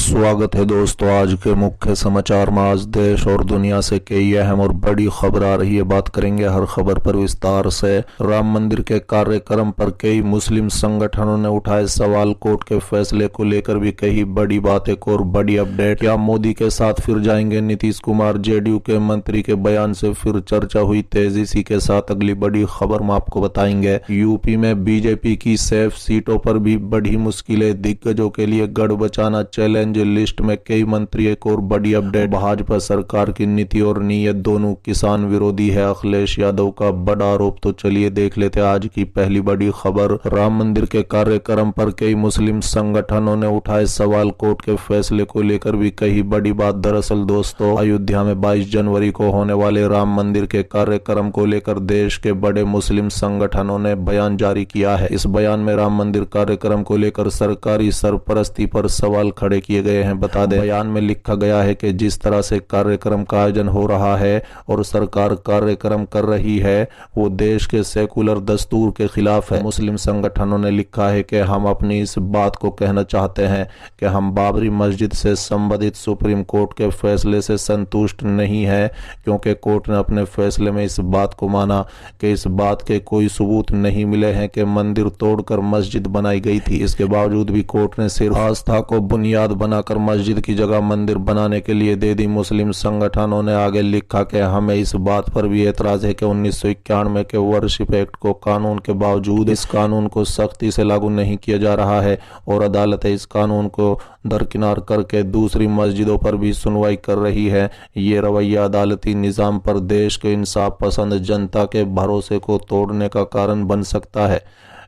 स्वागत है दोस्तों। आज के मुख्य समाचार में आज देश और दुनिया से कई अहम और बड़ी खबर आ रही है। बात करेंगे हर खबर पर विस्तार से। राम मंदिर के कार्यक्रम पर कई मुस्लिम संगठनों ने उठाए सवाल। कोर्ट के फैसले को लेकर भी कही बड़ी बात। एक और बड़ी अपडेट, क्या मोदी के साथ फिर जाएंगे नीतीश कुमार? जेडीयू के मंत्री के बयान से फिर चर्चा हुई तेजी। इसी के साथ अगली बड़ी खबर में आपको बताएंगे। यूपी में बीजेपी की सेफ सीटों पर भी बढ़ी मुश्किलें, दिग्गजों के लिए गढ़ बचाना चैलेंज लिस्ट में कई मंत्री। एक और बड़ी अपडेट, भाजपा सरकार की नीति और नीयत दोनों किसान विरोधी है, अखिलेश यादव का बड़ा आरोप। तो चलिए देख लेते हैं आज की पहली बड़ी खबर। राम मंदिर के कार्यक्रम पर कई मुस्लिम संगठनों ने उठाए सवाल। कोर्ट के फैसले को लेकर भी कही बड़ी बात। दरअसल दोस्तों, अयोध्या में 22 जनवरी को होने वाले राम मंदिर के कार्यक्रम को लेकर देश के बड़े मुस्लिम संगठनों ने बयान जारी किया है। इस बयान में राम मंदिर कार्यक्रम को लेकर सरकारी सरपरस्ती पर सवाल खड़े किए गए हैं। बता दें, बयान में लिखा गया है कि जिस तरह से कार्यक्रम का आयोजन हो रहा है और सरकार कार्यक्रम कर रही है वो देश के सेकुलर दस्तूर के खिलाफ है। मुस्लिम संगठनों ने लिखा है कि हम अपनी इस बात को कहना चाहते हैं कि हम बाबरी मस्जिद से संबंधित सुप्रीम कोर्ट के फैसले से संतुष्ट नहीं है, क्योंकि कोर्ट ने अपने फैसले में इस बात को माना कि इस बात के कोई सबूत नहीं मिले हैं कि मंदिर तोड़कर मस्जिद बनाई गई थी। इसके बावजूद भी कोर्ट ने सिर्फ आस्था को बुनियाद बनाकर मस्जिद की जगह मंदिर बनाने के लिए दे दी। मुस्लिम संगठनों ने आगे लिखा कि हमें इस बात पर भी एतराज है कि 1991 के वर्शिप एक्ट को कानून के बावजूद इस कानून को सख्ती से लागू नहीं किया जा रहा है और अदालत इस कानून को दरकिनार करके दूसरी मस्जिदों पर भी सुनवाई कर रही है। ये रवैया अदालती निजाम पर देश के इंसाफ पसंद जनता के भरोसे को तोड़ने का कारण बन सकता है।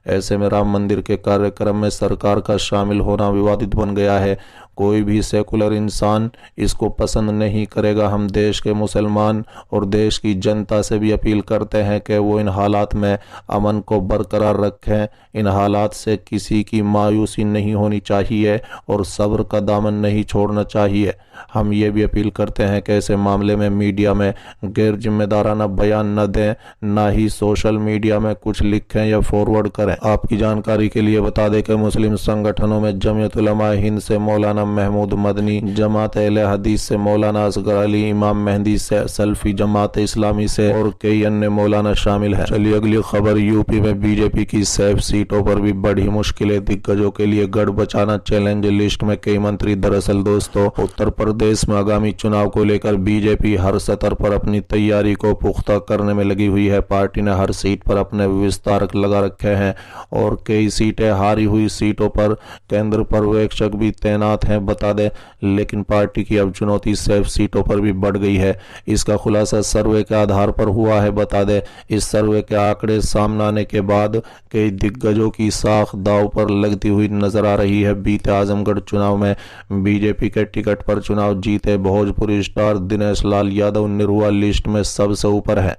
ऐसे में राम मंदिर के कार्यक्रम में सरकार का शामिल होना विवादित बन गया है। कोई भी सेकुलर इंसान इसको पसंद नहीं करेगा। हम देश के मुसलमान और देश की जनता से भी अपील करते हैं कि वो इन हालात में अमन को बरकरार रखें। इन हालात से किसी की मायूसी नहीं होनी चाहिए और सब्र का दामन नहीं छोड़ना चाहिए। हम ये भी अपील करते हैं कि ऐसे मामले में मीडिया में गैर जिम्मेदाराना बयान न दें, ना ही सोशल मीडिया में कुछ लिखें या फॉरवर्ड करें। आपकी जानकारी के लिए बता दें कि मुस्लिम संगठनों में जमीयत उलमा हिंद से मौलाना महमूद मदनी, जमात अहले हदीस से मौलाना असगर अली, इमाम मेहंदी से सल्फी जमात इस्लामी से और कई अन्य मौलाना शामिल हैं। चलिए अगली खबर। यूपी में बीजेपी की सेफ सीटों पर भी बढ़ी मुश्किलें, दिग्गजों के लिए गढ़ बचाना चैलेंज लिस्ट में कई मंत्री। दरअसल दोस्तों, उत्तर प्रदेश में आगामी चुनाव को लेकर बीजेपी हर सतर पर अपनी तैयारी को पुख्ता करने में लगी हुई है। पार्टी ने हर सीट पर अपने विस्तारक लगा रखे हैं और कई सीटें हारी हुई सीटों पर केंद्र पर्यवेक्षक भी तैनात हैं। बता दें, लेकिन पार्टी की अब चुनौती सेफ सीटों पर भी बढ़ गई है। इसका खुलासा सर्वे के आधार पर हुआ है। बता दें, इस सर्वे के आंकड़े सामने आने के बाद कई दिग्गजों की साख दांव पर लगती हुई नजर आ रही है। बीते आजमगढ़ चुनाव में बीजेपी के टिकट पर चुनाव जीते भोजपुरी स्टार दिनेश लाल यादव निरुआ लिस्ट में सबसे ऊपर है।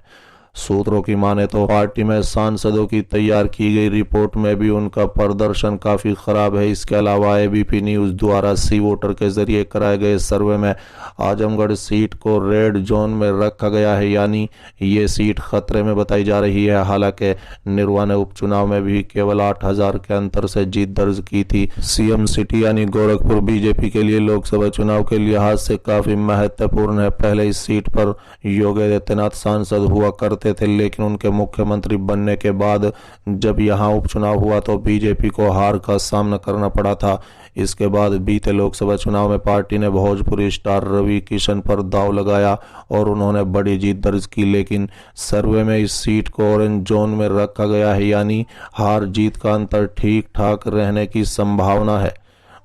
सूत्रों की माने तो पार्टी में सांसदों की तैयार की गई रिपोर्ट में भी उनका प्रदर्शन काफी खराब है। इसके अलावा एबीपी न्यूज द्वारा सी वोटर के जरिए कराए गए सर्वे में आजमगढ़ सीट को रेड जोन में रखा गया है, यानी ये सीट खतरे में बताई जा रही है। हालांकि निरुआ ने उपचुनाव में भी केवल 8000 के अंतर से जीत दर्ज की थी। सीएम सिटी यानी गोरखपुर बीजेपी के लिए लोकसभा चुनाव के लिहाज से काफी महत्वपूर्ण है। पहले इस सीट पर योगी आदित्यनाथ सांसद हुआ करते थे, लेकिन उनके मुख्यमंत्री बनने के बाद जब यहां उपचुनाव हुआ तो बीजेपी को हार का सामना करना पड़ा था। इसके बाद बीते लोकसभा चुनाव में पार्टी ने भोजपुरी स्टार रवि किशन पर दांव लगाया और उन्होंने बड़ी जीत दर्ज की, लेकिन सर्वे में इस सीट को ऑरेंज जोन में रखा गया है, यानी हार जीत का अंतर ठीक ठाक रहने की संभावना है।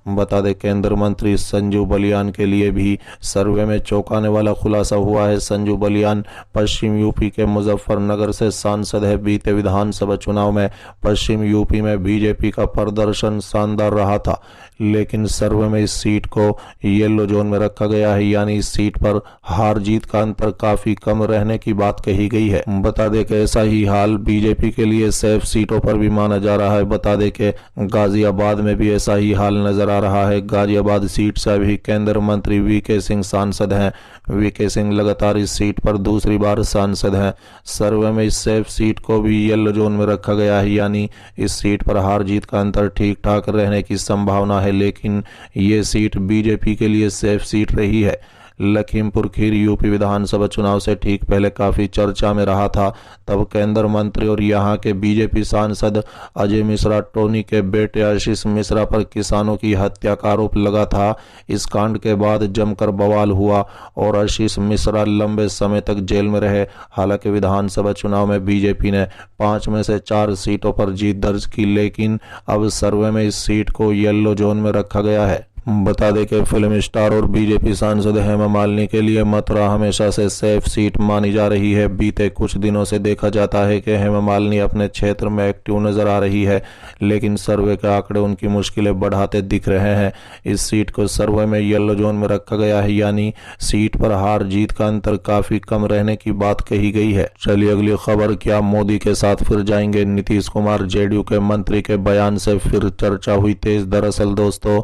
बता दें, केंद्रीय मंत्री संजू बलियान के लिए भी सर्वे में चौंकाने वाला खुलासा हुआ है। संजू बलियान पश्चिम यूपी के मुजफ्फरनगर से सांसद है। बीते विधानसभा चुनाव में पश्चिम यूपी में बीजेपी का प्रदर्शन शानदार रहा था, लेकिन सर्वे में इस सीट को येलो जोन में रखा गया है, यानी इस सीट पर हार जीत का अंतर काफी कम रहने की बात कही गई है। बता दें कि ऐसा ही हाल बीजेपी के लिए सेफ सीटों पर भी माना जा रहा है। बता दें कि गाजियाबाद में भी ऐसा ही हाल नजर आ रहा है। गाजियाबाद सीट से अभी केंद्रीय मंत्री वीके सिंह सांसद हैं। वीके सिंह लगातार इस सीट पर दूसरी बार सांसद हैं। सर्वे में इस सेफ सीट को भी येलो जोन में रखा गया है, यानी इस सीट पर हार जीत का अंतर ठीक ठाक रहने की संभावना है, लेकिन ये सीट बीजेपी के लिए सेफ सीट रही है। लखीमपुर खीरी यूपी विधानसभा चुनाव से ठीक पहले काफी चर्चा में रहा था। तब केंद्रीय मंत्री और यहां के बीजेपी सांसद अजय मिश्रा टोनी के बेटे आशीष मिश्रा पर किसानों की हत्या का आरोप लगा था। इस कांड के बाद जमकर बवाल हुआ और आशीष मिश्रा लंबे समय तक जेल में रहे। हालांकि विधानसभा चुनाव में बीजेपी ने 5 में से 4 सीटों पर जीत दर्ज की, लेकिन अब सर्वे में इस सीट को येलो जोन में रखा गया है। बता दें कि फिल्म स्टार और बीजेपी सांसद हेमा मालिनी के लिए मथुरा हमेशा से सेफ सीट मानी जा रही है। बीते कुछ दिनों से देखा जाता है कि हेमा मालिनी अपने क्षेत्र में एक्टिव नजर आ रही है, लेकिन सर्वे के आंकड़े उनकी मुश्किलें बढ़ाते दिख रहे हैं। इस सीट को सर्वे में येलो जोन में रखा गया है, यानी सीट पर हार जीत का अंतर काफी कम रहने की बात कही गई है। चलिए अगली खबर, क्या मोदी के साथ फिर जाएंगे नीतीश कुमार? जेडीयू के मंत्री के बयान से फिर चर्चा हुई तेज। दरअसल दोस्तों,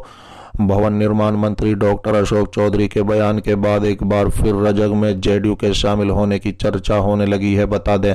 भवन निर्माण मंत्री डॉक्टर अशोक चौधरी के बयान के बाद एक बार फिर रजग में जेडीयू के शामिल होने की चर्चा होने लगी है। बता दें,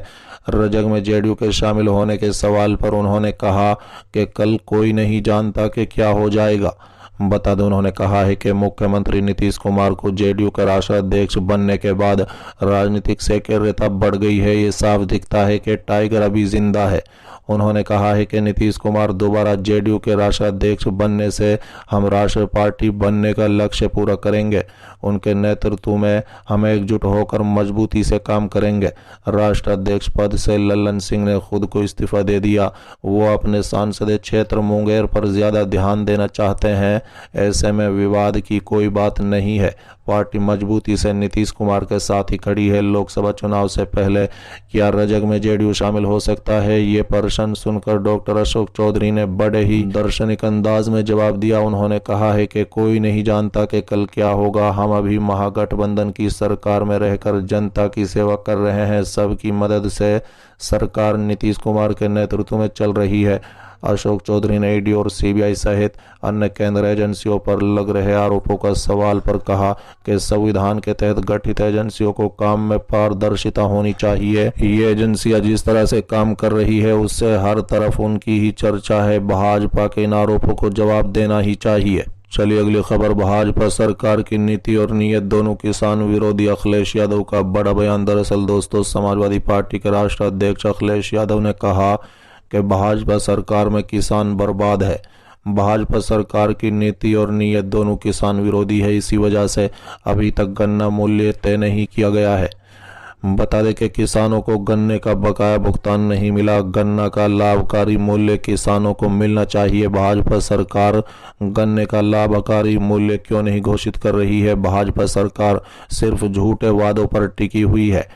रजग में जेडीयू के शामिल होने के सवाल पर उन्होंने कहा कि कल कोई नहीं जानता कि क्या हो जाएगा। बता दें, उन्होंने कहा है कि मुख्यमंत्री नीतीश कुमार को जेडीयू के राष्ट्रीय अध्यक्ष बनने के बाद राजनीतिक सक्रियता बढ़ गई है। ये साफ दिखता है कि टाइगर अभी जिंदा है। उन्होंने कहा है कि नीतीश कुमार दोबारा जेडीयू के राष्ट्रीय अध्यक्ष बनने से हम राष्ट्रीय पार्टी बनने का लक्ष्य पूरा करेंगे। उनके नेतृत्व में हम एकजुट होकर मजबूती से काम करेंगे। राष्ट्रीय अध्यक्ष पद से लल्लन सिंह ने खुद को इस्तीफा दे दिया। वो अपने संसदीय क्षेत्र मुंगेर पर ज्यादा ध्यान देना चाहते हैं। ऐसे में विवाद की कोई बात नहीं है। पार्टी मजबूती से नीतीश कुमार के साथ ही खड़ी है। लोकसभा चुनाव से पहले क्या रजग में जेडीयू शामिल हो सकता है? ये प्रश्न सुनकर डॉक्टर अशोक चौधरी ने बड़े ही दार्शनिक अंदाज में जवाब दिया। उन्होंने कहा है कि कोई नहीं जानता कि कल क्या होगा। हम अभी महागठबंधन की सरकार में रहकर जनता की सेवा कर रहे हैं। सबकी मदद से सरकार नीतीश कुमार के नेतृत्व में चल रही है। अशोक चौधरी ने ईडी और सीबीआई सहित अन्य केंद्रीय एजेंसियों पर लग रहे आरोपों का सवाल पर कहा कि संविधान के तहत गठित एजेंसियों को काम में पारदर्शिता होनी चाहिए। ये एजेंसियां जिस तरह से काम कर रही है उससे हर तरफ उनकी ही चर्चा है। भाजपा के इन आरोपों को जवाब देना ही चाहिए। चलिए अगली खबर, भाजपा सरकार की नीति और नीयत दोनों किसान विरोधी। अखिलेश यादव का बड़ा बयान। दरअसल दोस्तों, समाजवादी पार्टी के राष्ट्रीय अध्यक्ष अखिलेश यादव ने कहा कि भाजपा सरकार में किसान बर्बाद है। भाजपा सरकार की नीति और नीयत दोनों किसान विरोधी है। इसी वजह से अभी तक गन्ना मूल्य तय नहीं किया गया है। बता दें कि किसानों को गन्ने का बकाया भुगतान नहीं मिला। गन्ना का लाभकारी मूल्य किसानों को मिलना चाहिए। भाजपा सरकार गन्ने का लाभकारी मूल्य क्यों नहीं घोषित कर रही है? भाजपा सरकार सिर्फ झूठे वादों पर टिकी हुई है।